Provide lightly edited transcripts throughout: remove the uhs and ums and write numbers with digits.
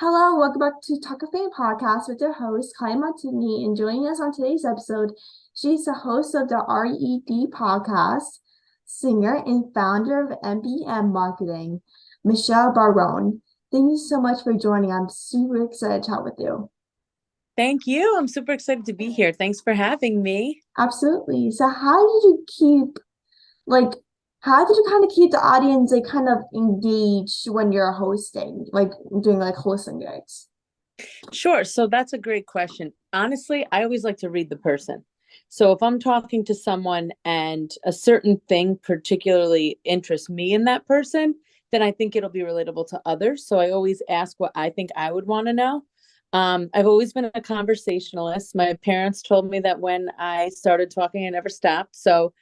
Hello, welcome back to Talkoffamepod podcast with your host, Kylie Montigney. And joining us on today's episode, she's the host of the RED podcast, singer, and founder of MBM Marketing, Michelle Barone. Thank you so much for joining. I'm super excited to chat with you. Thank you. I'm super excited to be here. Thanks for having me. Absolutely. So how did you kind of keep the audience kind of engaged when you're hosting, doing hosting gigs? Sure. So that's a great question. Honestly, I always like to read the person. So if I'm talking to someone and a certain thing particularly interests me in that person, then I think it'll be relatable to others. So I always ask what I think I would want to know. I've always been a conversationalist. My parents told me that when I started talking, I never stopped. So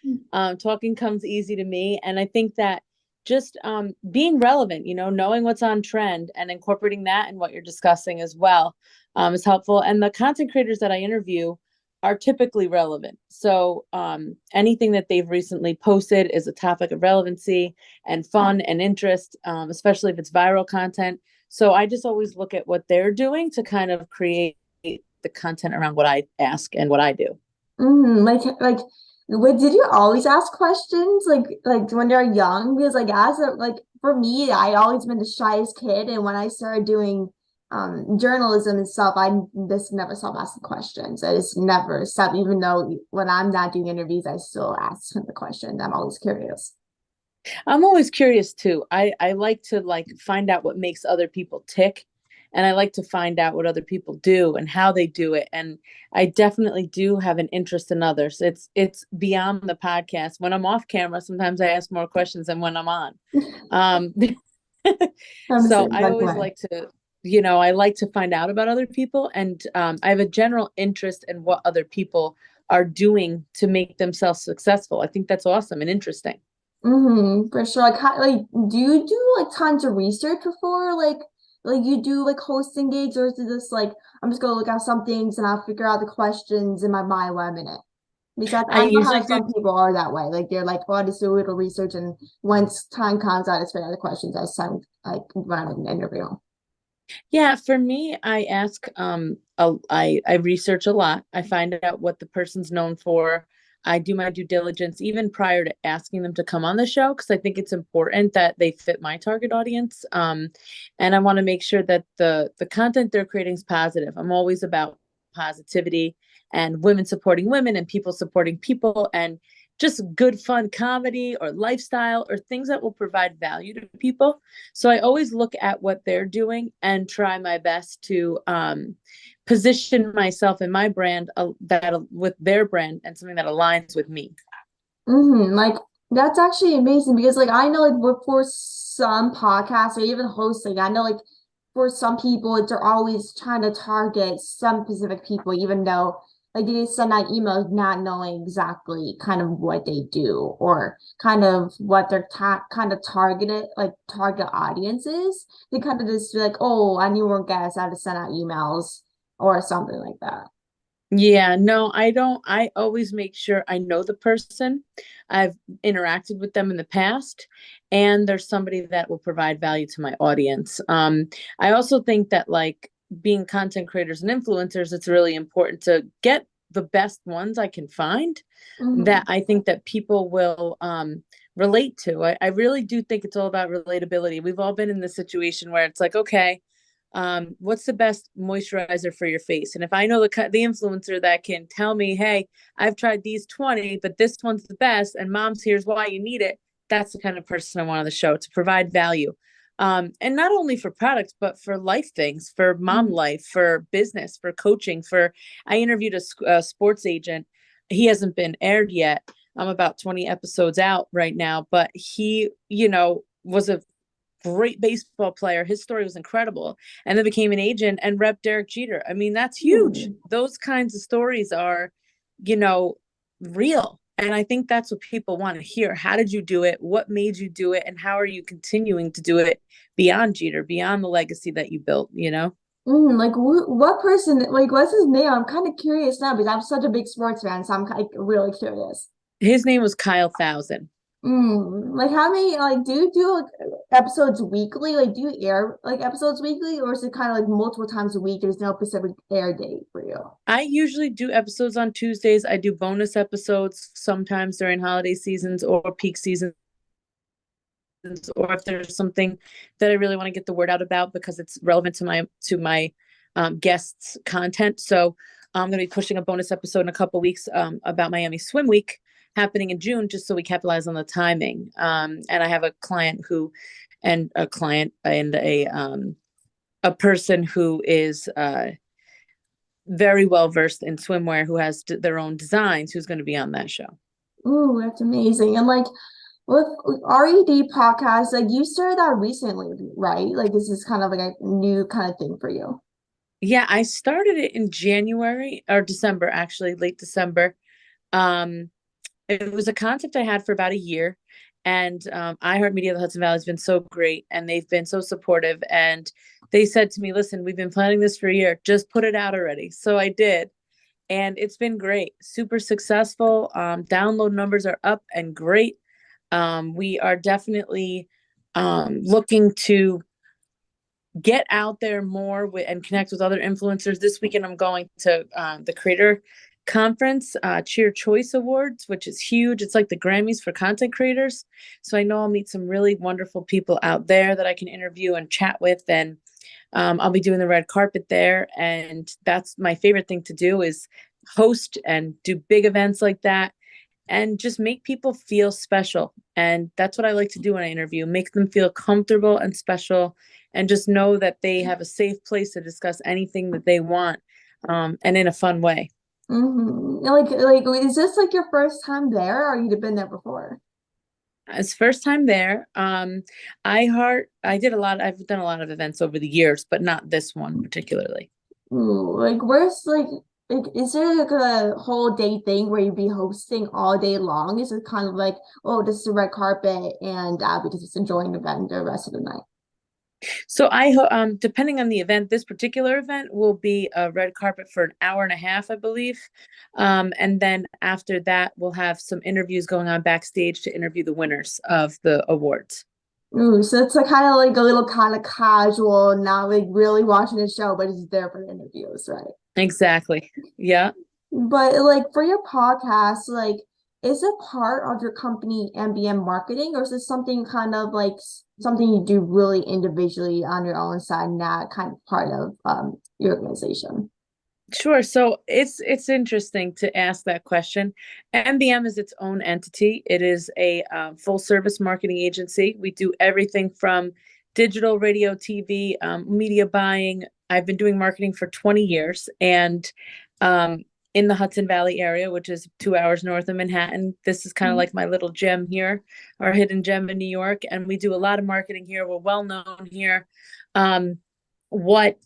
talking comes easy to me. And I think that just being relevant, knowing what's on trend and incorporating that in what you're discussing as well is helpful. And the content creators that I interview are typically relevant. So anything that they've recently posted is a topic of relevancy and fun and interest, especially if it's viral content. So I just always look at what they're doing to kind of create the content around what I ask and what I do. Did you always ask questions when you're young? Because for me, I always been the shyest kid, and when I started doing journalism and stuff, I just never stopped asking questions. I just never stopped, even though when I'm not doing interviews, I still ask the questions. I'm always curious. I'm always curious too. I like to find out what makes other people tick. And I like to find out what other people do and how they do it. And I definitely do have an interest in others. It's beyond the podcast. When I'm off camera, sometimes I ask more questions than when I'm on. So I always like to, I like to find out about other people. And I have a general interest in what other people are doing to make themselves successful. I think that's awesome and interesting. For sure. Do you do tons of research before you do hosting gigs, or is it just I'm just gonna look at some things and I'll figure out the questions in my mind when I'm in it? Because I I know usually how do. some people are that way. They're oh, I just do a little research, and once time comes, I just figure out the questions as time when I'm in an interview. Yeah, for me, I ask, I research a lot. I find out what the person's known for. I do my due diligence even prior to asking them to come on the show because I think it's important that they fit my target audience. And I want to make sure that the content they're creating is positive. I'm always about positivity and women supporting women and people supporting people and just good fun comedy or lifestyle or things that will provide value to people. So I always look at what they're doing and try my best to position myself and my brand that with their brand and something that aligns with me. That's actually amazing because I know for some podcasts or even hosts, I know for some people they're always trying to target some specific people, even though they send out emails not knowing exactly kind of what they do or kind of what their kind of target audience is. They kind of just be oh, I need more guests, I have to send out emails or something like that. Yeah, no, I don't. I always make sure I know the person. I've interacted with them in the past, and there's somebody that will provide value to my audience. I also think that being content creators and influencers, it's really important to get the best ones I can find that I think that people will relate to. I really do think it's all about relatability. We've all been in this situation where it's okay, what's the best moisturizer for your face? And if I know the influencer that can tell me, hey, I've tried these 20, but this one's the best, and mom's here's why you need it. That's the kind of person I want on the show to provide value. And not only for products, but for life things, for mom life, for business, for coaching, I interviewed a sports agent. He hasn't been aired yet. I'm about 20 episodes out right now, but he, was a great baseball player. His story was incredible. And then became an agent and rep Derek Jeter. I mean, that's huge. Those kinds of stories are, real. And I think that's what people want to hear. How did you do it? What made you do it? And how are you continuing to do it beyond Jeter, beyond the legacy that you built, What person, what's his name? I'm kind of curious now because I'm such a big sports fan, so I'm really curious. His name was Kyle Thousand. Like how many like do you do like episodes weekly? Like do you air like episodes weekly, or is it kind of like multiple times a week? There's no specific air date for you. I usually do episodes on Tuesdays. I do bonus episodes sometimes during holiday seasons or peak seasons, or if there's something that I really want to get the word out about because it's relevant to my guests' content. So I'm going to be pushing a bonus episode in a couple weeks about Miami Swim Week happening in June, just so we capitalize on the timing. And I have a client and a person who is very well versed in swimwear, who has their own designs, who's going to be on that show. Ooh, that's amazing. And like with RED podcast, like you started that recently, right? Like this is kind of like a new kind of thing for you. Yeah, I started it in January or December, actually, late December. Um, it was a concept I had for about a year, and iHeartMedia of the Hudson Valley has been so great, and they've been so supportive. And they said to me, "Listen, we've been planning this for a year. Just put it out already." So I did, and it's been great, super successful. Download numbers are up and great. We are definitely looking to get out there more and connect with other influencers. This weekend, I'm going to the Creator Conference, Cheer Choice Awards, which is huge. It's like the Grammys for content creators. So I know I'll meet some really wonderful people out there that I can interview and chat with. And I'll be doing the red carpet there. And that's my favorite thing to do, is host and do big events like that and just make people feel special. And that's what I like to do when I interview, make them feel comfortable and special, and just know that they have a safe place to discuss anything that they want, and in a fun way. Like, is this like your first time there, or you've been there before? It's first time there. I've done a lot of events over the years, but not this one particularly. Ooh, like where's like is there like a whole day thing where you'd be hosting all day long? Is it kind of like, oh, this is the red carpet and because it's enjoying the event the rest of the night? So depending on the event, this particular event will be a red carpet for an hour and a half, I believe. And then after that, we'll have some interviews going on backstage to interview the winners of the awards. Ooh, so it's like kind of like a little kind of casual, not like really watching the show, but it's there for the interviews, right? Exactly. Yeah. But like for your podcast, like is it part of your company MBM Marketing, or is it something kind of like something you do really individually on your own side, not kind of part of your organization? Sure. So it's interesting to ask that question. MBM is its own entity. It is a full service marketing agency. We do everything from digital, radio, TV, media buying. I've been doing marketing for 20 years, and um, in the Hudson Valley area, which is 2 hours north of Manhattan. This is kind of like my little gem here, our hidden gem in New York, and we do a lot of marketing here. We're well known here. What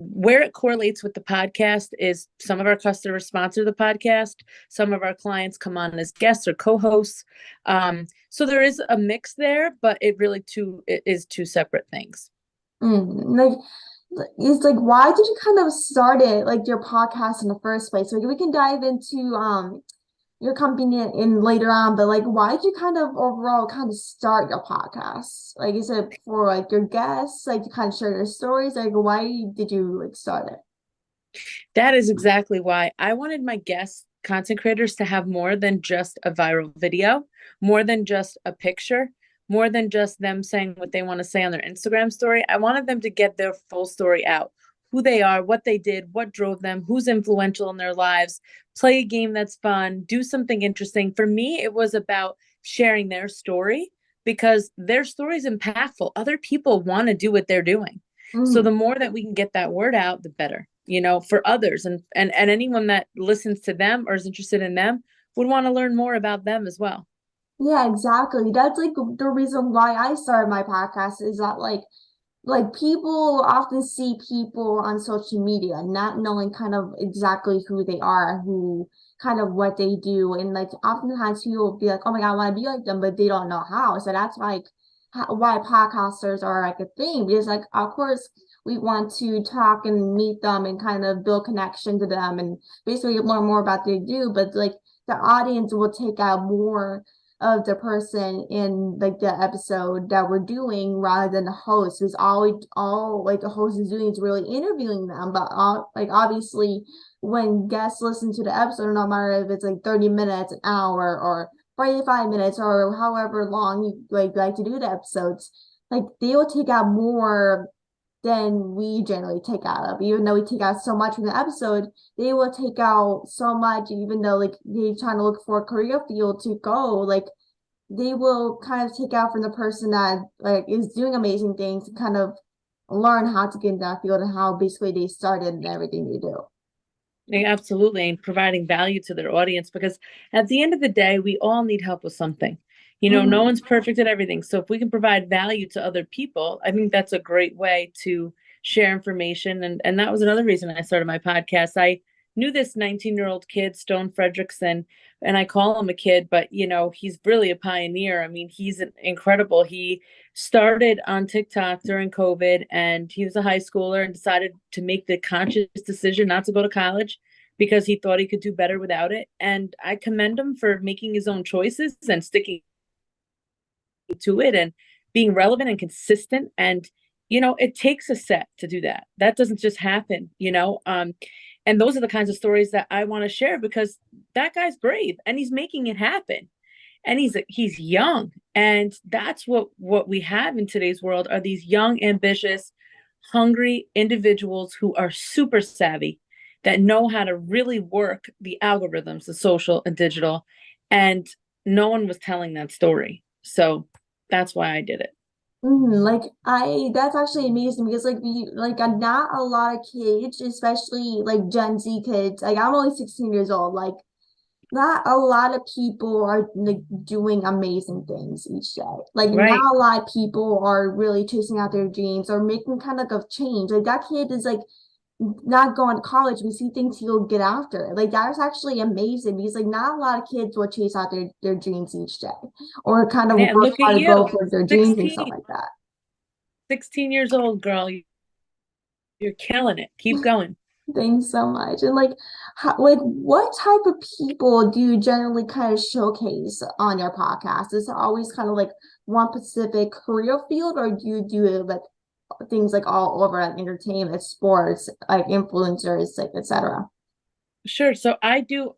Where it correlates with the podcast is some of our customers sponsor the podcast. Some of our clients come on as guests or co-hosts. So there is a mix there, but it is two separate things. Like it's like why did you kind of start it like your podcast in the first place? Like we can dive into your company in later on, but like why did you kind of overall kind of start your podcast? Like is it for like your guests, like to kind of share your stories? Like why did you like start it? That is exactly why I wanted my guest content creators to have more than just a viral video, more than just a picture, more than just them saying what they want to say on their Instagram story. I wanted them to get their full story out, who they are, what they did, what drove them, who's influential in their lives, play a game that's fun, do something interesting. For me, it was about sharing their story because their story is impactful. Other people want to do what they're doing. So the Mm. more that we can get that word out, the better, for others, and anyone that listens to them or is interested in them would want to learn more about them as well. Yeah, exactly. That's like the reason why I started my podcast is that like people often see people on social media not knowing kind of exactly who they are, who kind of what they do, and like oftentimes people will be like, oh my God, I want to be like them, but they don't know how. So that's like why podcasters are like a thing, because like of course we want to talk and meet them and kind of build connection to them and basically learn more about what they do, but like the audience will take out more of the person in like the episode that we're doing rather than the host, who's all like the host is doing is really interviewing them. But like obviously when guests listen to the episode, no matter if it's like 30 minutes, an hour, or 45 minutes, or however long you like to do the episodes, like they will take out more than we generally take out of. Even though we take out so much from the episode, they will take out so much, even though like they're trying to look for a career field to go, like they will kind of take out from the person that like is doing amazing things and kind of learn how to get in that field and how basically they started and everything they do. Yeah, absolutely, and providing value to their audience, because at the end of the day, we all need help with something. No Mm-hmm. one's perfect at everything. So if we can provide value to other people, I think that's a great way to share information. And that was another reason I started my podcast. I knew this 19-year-old kid, Stone Fredrickson, and I call him a kid, but he's really a pioneer. I mean, he's incredible. He started on TikTok during COVID, and he was a high schooler and decided to make the conscious decision not to go to college because he thought he could do better without it. And I commend him for making his own choices and sticking to it and being relevant and consistent. And it takes a set to do that. That doesn't just happen. And those are the kinds of stories that I want to share, because that guy's brave and he's making it happen, and he's young. And that's what we have in today's world, are these young, ambitious, hungry individuals who are super savvy, that know how to really work the algorithms, the social and digital. And no one was telling that story, so that's why I did it. Like that's actually amazing because like not a lot of kids, especially like Gen Z kids. Like I'm only 16 years old. Like not a lot of people are like doing amazing things each day. Like Right. not a lot of people are really chasing out their dreams or making kind of change. Like that kid is like not going to college. We see things he'll get after. Like that's actually amazing because like not a lot of kids will chase out their dreams each day or kind of Yeah, and work look at hard to go you, for their dreams and stuff 16 like that. 16 years old, girl. You're killing it. Keep going. Thanks so much. And like, like what type of people do you generally kind of showcase on your podcast? Is it always kind of like one specific career field, or do you do like things like all over, like entertainment, sports, like influencers, like etc.? Sure. So I do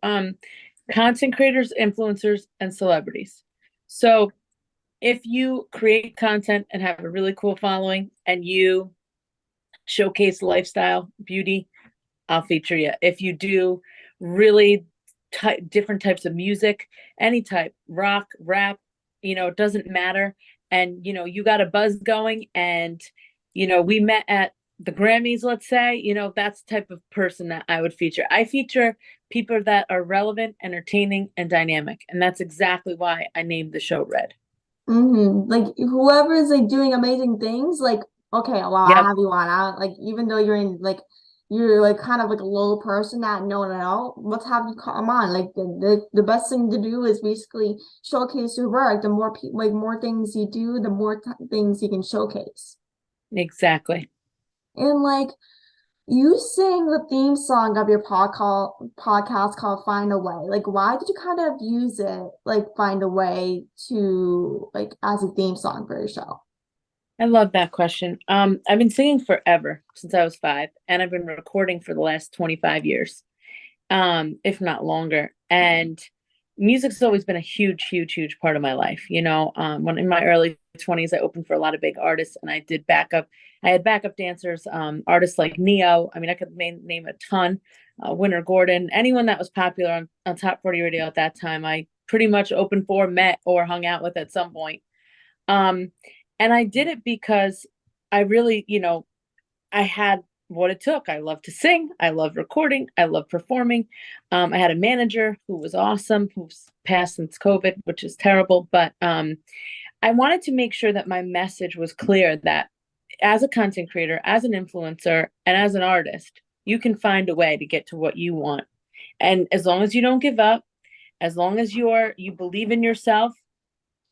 content creators, influencers, and celebrities. So if you create content and have a really cool following and you showcase lifestyle, beauty, I'll feature you. If you do really different types of music, any type, rock, rap, it doesn't matter. And, you got a buzz going, and, we met at the Grammys, let's say, that's the type of person that I would feature. I feature people that are relevant, entertaining, and dynamic. And that's exactly why I named the show Red. Like whoever is like doing amazing things, like okay, well I Yep. have you on. Like even though you're like kind of like a low person that no one know, let's have you come on. Like the best thing to do is basically showcase your work. The more like more things you do, the more things you can showcase. Exactly. And like you sing the theme song of your podcast called Find a Way. Like why did you kind of use it like Find a Way to like as a theme song for your show? I love that question. I've been singing forever, since I was 5, and I've been recording for the last 25 years, if not longer. And music's always been a huge, huge, huge part of my life. When in my early 20s, I opened for a lot of big artists, and I did backup. I had backup dancers, artists like NEYO. I mean, I could name a ton. Winter Gordon, anyone that was popular on Top 40 radio at that time, I pretty much opened for, met, or hung out with at some point. Um, and I did it because I really, I had what it took. I love to sing. I love recording. I love performing. I had a manager who was awesome, who's passed since COVID, which is terrible. But I wanted to make sure that my message was clear, that as a content creator, as an influencer, and as an artist, you can find a way to get to what you want. And as long as you don't give up, as long as you believe in yourself,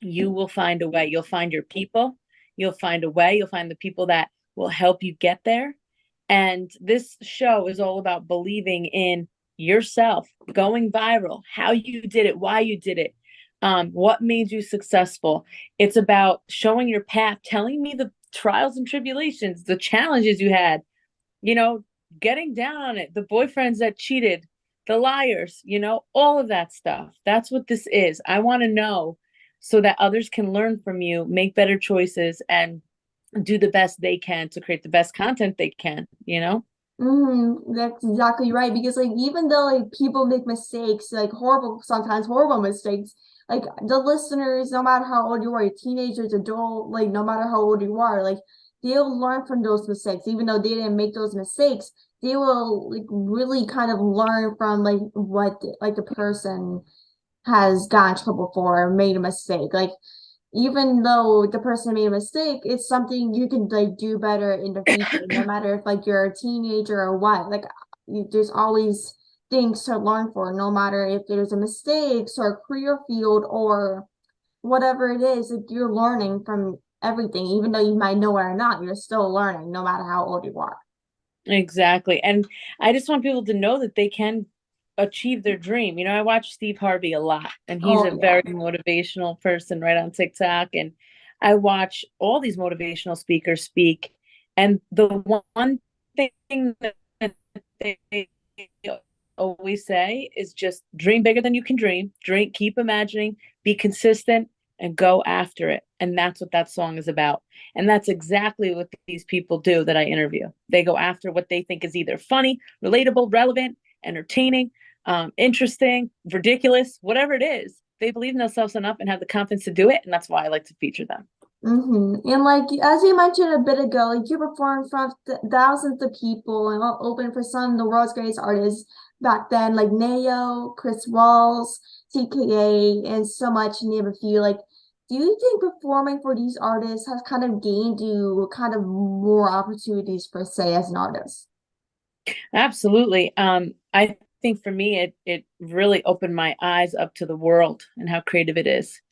you will find a way. You'll find your people. You'll find a way. You'll find the people that will help you get there. And this show is all about believing in yourself, going viral, how you did it, why you did it, What made you successful? It's about showing your path, telling me the trials and tribulations, the challenges you had, you know, getting down on it, the boyfriends that cheated, the liars, all of that stuff. That's what this is. I want to know so that others can learn from you, make better choices, and do the best they can to create the best content they can. That's exactly right. Because like even though like people make mistakes, like sometimes horrible mistakes, like the listeners, no matter how old you are, teenagers, adult, like no matter how old you are, like they'll learn from those mistakes, even though they didn't make those mistakes. They will like really kind of learn from like what like the person has gotten in trouble for or made a mistake. Like even though the person made a mistake, it's something you can like do better in the future, no matter if like you're a teenager or what. Like there's always things to learn for, no matter if there's a mistakes or a career field or whatever it is, like you're learning from everything, even though you might know it or not, you're still learning no matter how old you are. Exactly. And I just want people to know that they can achieve their dream. I watch Steve Harvey a lot, and he's Oh a yeah. very motivational person right on TikTok. And I watch all these motivational speakers speak. And the one thing that they always say is just dream bigger than you can dream, keep imagining, be consistent, and go after it. And that's what that song is about. And that's exactly what these people do that I interview. They go after what they think is either funny, relatable, relevant, entertaining, interesting, ridiculous, whatever it is. They believe in themselves enough and have the confidence to do it. And that's why I like to feature them. And like as you mentioned a bit ago, like you performed in front of thousands of people and opened for some of the world's greatest artists back then, like NEYO, Chris Walls, TKA, and so much, name a few. Like, do you think performing for these artists has kind of gained you kind of more opportunities per se as an artist? Absolutely. I think for me, it really opened my eyes up to the world and how creative it is,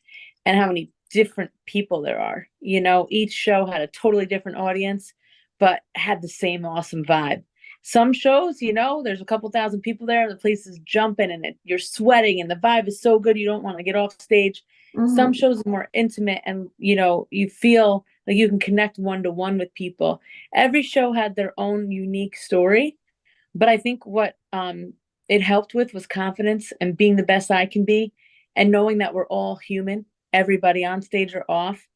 and how many different people there are. Each show had a totally different audience, but had the same awesome vibe. Some shows, there's a couple thousand people there, and the place is jumping, and you're sweating, and the vibe is so good you don't want to get off stage. Some Mm-hmm. shows are more intimate, and you feel like you can connect one to one with people. Every show had their own unique story, but I think what it helped with was confidence and being the best I can be, and knowing that we're all human, everybody on stage or off,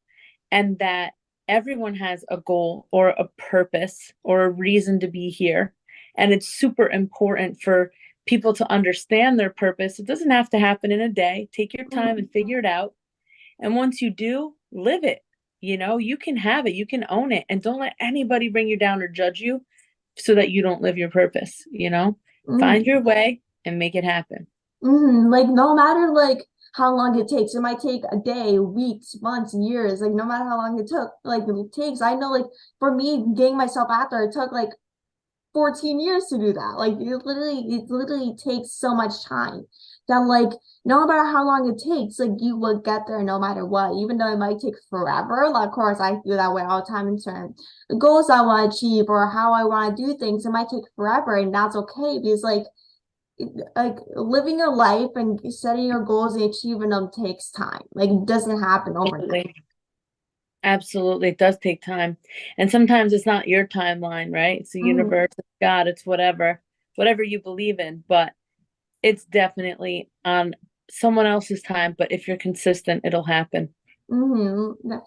and that everyone has a goal or a purpose or a reason to be here. And it's super important for people to understand their purpose. It doesn't have to happen in a day. Take your time and figure it out. And once you do, live it. You can have it, you can own it, and don't let anybody bring you down or judge you so that you don't live your purpose. Find Mm-hmm. your way and make it happen. Like no matter like how long it takes, it might take a day, weeks, months, years. Like no matter how long it took, like it takes. I know, like for me, getting myself out there, it took like 14 years to do that. Like it literally takes so much time that like no matter how long it takes, like you will get there no matter what, even though it might take forever. Like of course I feel that way all the time in terms the goals I want to achieve or how I want to do things. It might take forever, and that's okay because like living your life and setting your goals and achieving them takes time. Like it doesn't happen overnight. Absolutely. Absolutely. It does take time. And sometimes it's not your timeline, right? It's the Hmm. universe, it's God, it's whatever you believe in. But it's definitely on someone else's time. But if you're consistent, it'll happen.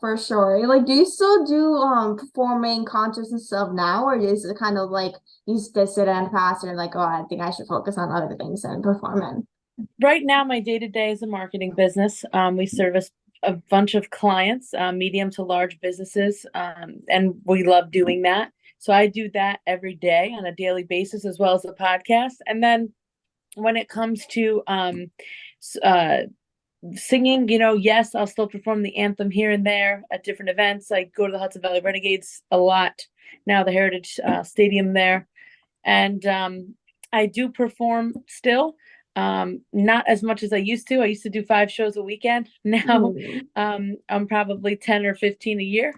For sure. Like, do you still do performing concerts and stuff now, or is it kind of like you just sit and pass and like, oh, I think I should focus on other things and performing? Right now, my day to day is a marketing business. We service a bunch of clients, medium to large businesses, and we love doing that. So I do that every day on a daily basis, as well as the podcast. And then when it comes to uh, singing, yes, I'll still perform the anthem here and there at different events. I go to the Hudson Valley Renegades a lot now, the Heritage Stadium there, and I do perform still, not as much as I used to. I used to do 5 shows a weekend. Now Mhm. I'm probably 10 or 15 a year,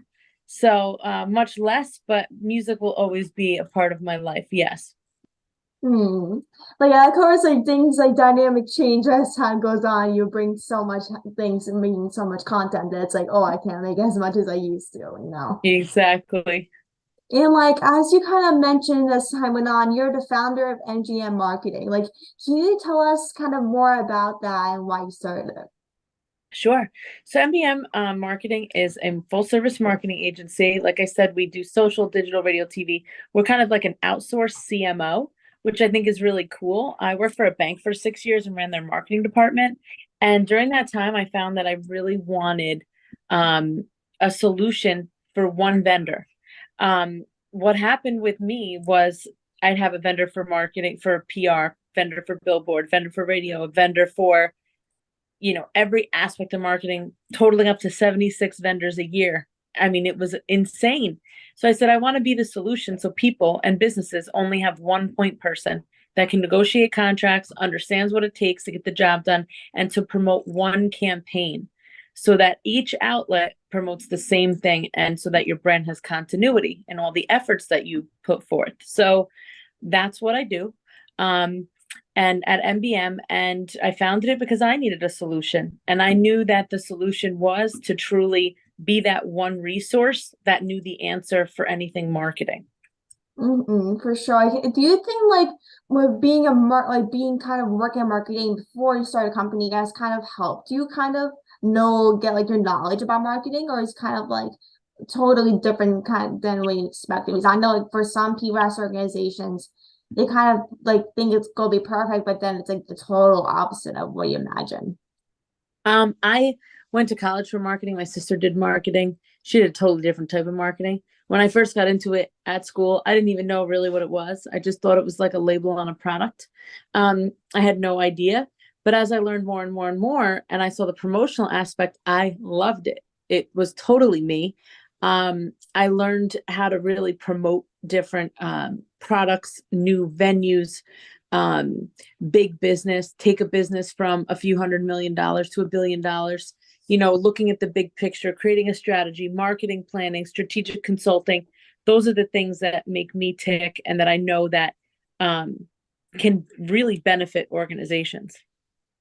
so much less, but music will always be a part of my life. Yes. Hmm. Like of course, like things like dynamic change as time goes on. You bring so much things and making so much content that it's like, oh, I can't make as much as I used to, you know. Exactly. And like as you kind of mentioned as time went on, you're the founder of MGM Marketing. Like, can you tell us kind of more about that and why you started it? Sure. So MBM Marketing is a full service marketing agency. Like I said, we do social, digital, radio, TV. We're kind of like an outsourced CMO, which I think is really cool. I worked for a bank for 6 years and ran their marketing department. And during that time, I found that I really wanted um, a solution for one vendor. What happened with me was I'd have a vendor for marketing, for PR, vendor for billboard, vendor for radio, a vendor for every aspect of marketing, totaling up to 76 vendors a year. I mean, it was insane. So I said, I want to be the solution so people and businesses only have one point person that can negotiate contracts, understands what it takes to get the job done, and to promote one campaign so that each outlet promotes the same thing and so that your brand has continuity in all the efforts that you put forth. So that's what I do. Um, and at MBM, and I founded it because I needed a solution. And I knew that the solution was to truly be that one resource that knew the answer for anything marketing. For sure. Do you think like with being like being kind of working in marketing before you start a company, you guys kind of helped you kind of get like your knowledge about marketing, or it's kind of like totally different kind than what you expected? Because I know like for some POS organizations, they kind of like think it's gonna be perfect, but then it's like the total opposite of what you imagine. I went to college for marketing. My sister did marketing. She did a totally different type of marketing. When I first got into it at school, I didn't even know really what it was. I just thought it was like a label on a product. I had no idea. But as I learned more and more and more, and I saw the promotional aspect, I loved it. It was totally me. I learned how to really promote different products, new venues, um, big business, take a business from a few $100 million to $1 billion, looking at the big picture, creating a strategy, marketing planning, strategic consulting. Those are the things that make me tick and that I know that can really benefit organizations.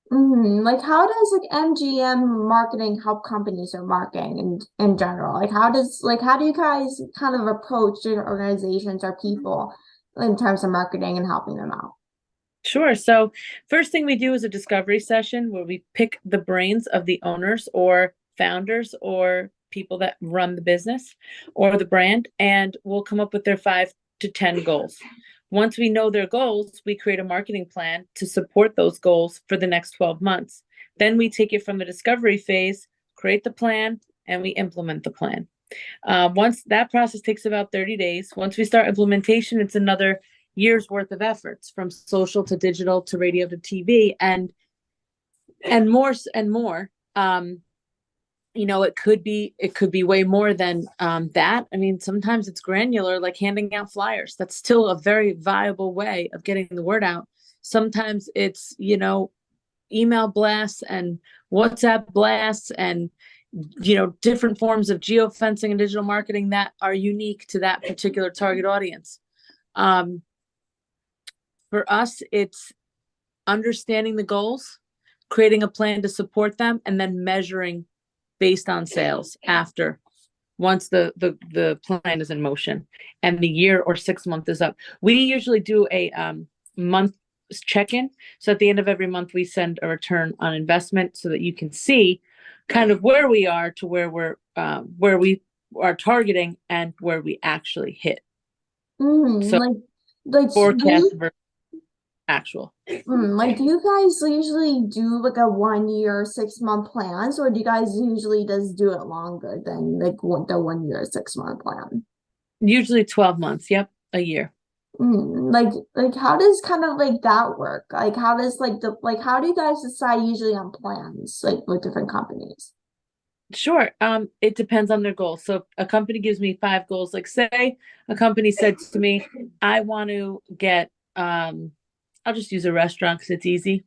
Like how does like MGM marketing help companies or marketing in general? Like how do you guys kind of approach your organizations or people in terms of marketing and helping them out? Sure. So, first thing we do is a discovery session where we pick the brains of the owners or founders or people that run the business or the brand, and we'll come up with their 5 to 10 goals. Once we know their goals, we create a marketing plan to support those goals for the next 12 months. Then we take it from the discovery phase, create the plan, and we implement the plan. Once that process takes about 30 days, once we start implementation, it's another years worth of efforts from social to digital to radio to TV and more and more. It could be way more than that. I mean, sometimes it's granular, like handing out flyers. That's still a very viable way of getting the word out. Sometimes it's email blasts and WhatsApp blasts and different forms of geofencing and digital marketing that are unique to that particular target audience. Um, for us, it's understanding the goals, creating a plan to support them, and then measuring based on sales after once the plan is in motion and the year or 6 month is up. We usually do a month check-in. So at the end of every month, we send a return on investment so that you can see kind of where we are to where we are targeting and where we actually hit. So Like do forecast you versus actual. like do you guys usually do like a 1 year, 6 month plans, or do you guys usually just do it longer than like the 1 year, 6 month plan? Usually 12 months. Yep, a year. Like how does kind of like that work? Like how does how do you guys decide usually on plans like with different companies? Sure. It depends on their goals. So if a company gives me 5 goals, like say a company said to me, I want to get I'll just use a restaurant because it's easy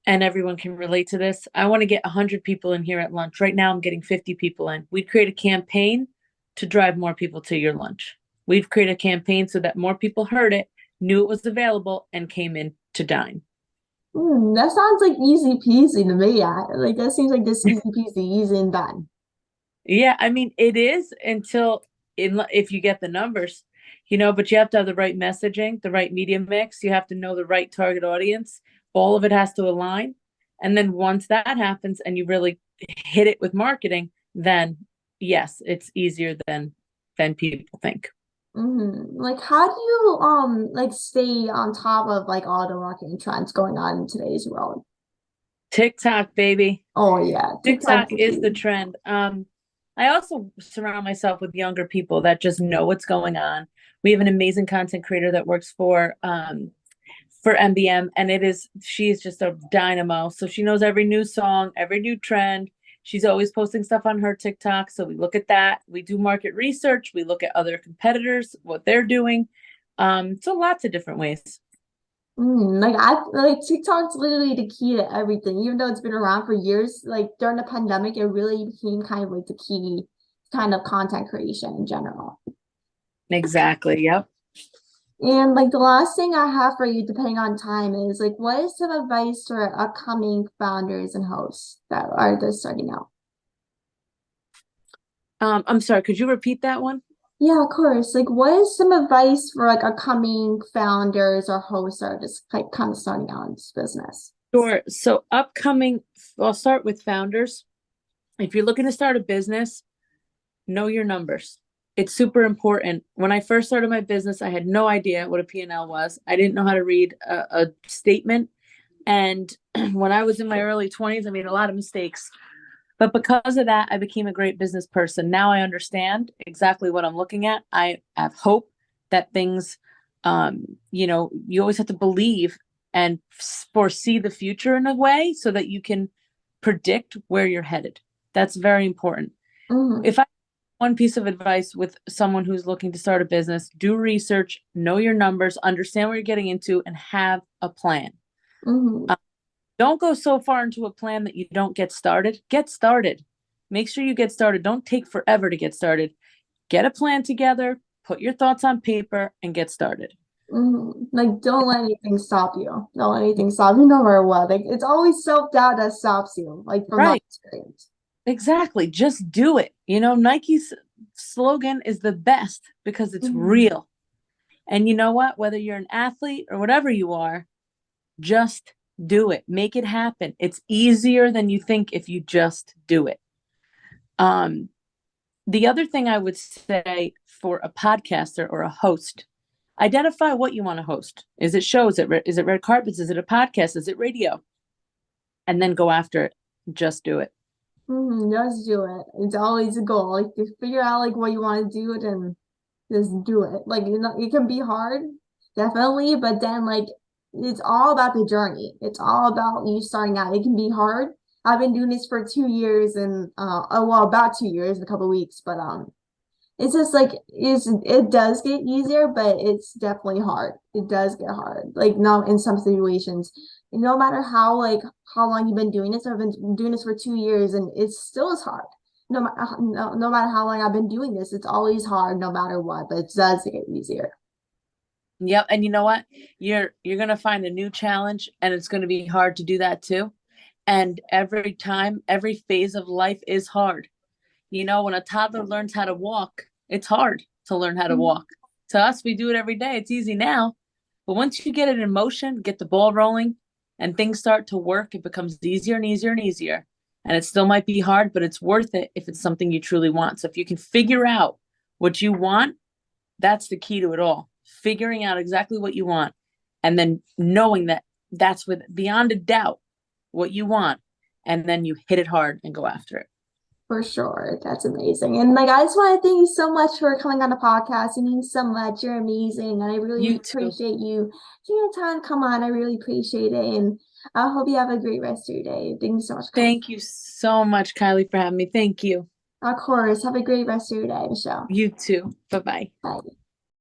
and everyone can relate to this. I want to get 100 people in here at lunch. Right now I'm getting 50 people in. We'd create a campaign to drive more people to your lunch. We've created a campaign so that more people heard it, knew it was available, and came in to dine. That sounds like easy peasy to me. Like that seems like this easy peasy, easy and done. Yeah, I mean, it is until if you get the numbers, but you have to have the right messaging, the right media mix. You have to know the right target audience. All of it has to align. And then once that happens and you really hit it with marketing, then yes, it's easier than people think. Like how do you like stay on top of like all the marketing trends going on in today's world? TikTok, baby. Oh yeah, TikTok TikTok's the is the key. trend. I also surround myself with younger people that just know what's going on. We have an amazing content creator that works for MBM, and she's just a dynamo. So she knows every new song, every new trend. She's always posting stuff on her TikTok. So we look at that. We do market research. We look at other competitors, what they're doing. So lots of different ways. Like I like TikTok's literally the key to everything. Even though it's been around for years, like during the pandemic, it really became kind of like the key kind of content creation in general. Exactly. Yep. And like the last thing I have for you, depending on time, is like what is some advice for upcoming founders and hosts that are just starting out? I'm sorry, could you repeat that one? Yeah, of course. Like what is some advice for like upcoming founders or hosts that are just like kind of starting out in this business? Sure. So I'll start with founders. If you're looking to start a business, know your numbers. It's super important. When I first started my business, I had no idea what a P&L was. I didn't know how to read a statement. And when I was in my early 20s, I made a lot of mistakes. But because of that, I became a great business person. Now I understand exactly what I'm looking at. I have hope that things, you always have to believe and foresee the future in a way so that you can predict where you're headed. That's very important. Mm-hmm. If I one piece of advice with someone who's looking to start a business, do research, know your numbers, understand what you're getting into, and have a plan. Mm-hmm. Don't go so far into a plan that you don't get started. Get started. Make sure you get started. Don't take forever to get started. Get a plan together, put your thoughts on paper, and get started. Like, don't let anything stop you. Don't let anything stop you, no matter what. Like, it's always self-doubt that stops you, like from my Right. experience. Exactly. Just do it. Nike's slogan is the best because it's Mhm. real. And you know what? Whether you're an athlete or whatever you are, just do it. Make it happen. It's easier than you think if you just do it. The other thing I would say for a podcaster or a host, identify what you want to host. Is it shows? Is it red carpets? Is it a podcast? Is it radio? And then go after it. Just do it. Just do it. It's always a goal. Like, to figure out like what you want to do, and just do it. Like, it can be hard, definitely, but then like it's all about the journey. It's all about you starting out. It can be hard. I've been doing this for 2 years and oh well, about 2 years in a couple of weeks, but it's just like it does get easier, but it's definitely hard. It does get hard. Like no, in some situations, no matter how like how long you've been doing this, I've been doing this for 2 years, and it still is hard. No matter how long I've been doing this, it's always hard, no matter what. But it does get easier. Yep. And you know what? You're gonna find a new challenge, and it's gonna be hard to do that too. And every time, every phase of life is hard. When a toddler learns how to walk, it's hard to learn how to walk. To us, we do it every day. It's easy now. But once you get it in motion, get the ball rolling, and things start to work, it becomes easier and easier and easier. And it still might be hard, but it's worth it if it's something you truly want. So if you can figure out what you want, that's the key to it all. Figuring out exactly what you want, and then knowing that that's with beyond a doubt what you want. And then you hit it hard and go after it. For sure. That's amazing. And like I just want to thank you so much for coming on the podcast. You mean so much. You're amazing. And I really You too. appreciate you taking the time to come on. I really appreciate it. And I hope you have a great rest of your day. Thank you so much for coming. Thank you so much, Kylie, for having me. Thank you. Of course. Have a great rest of your day, Michelle. You too. Bye-bye. Bye.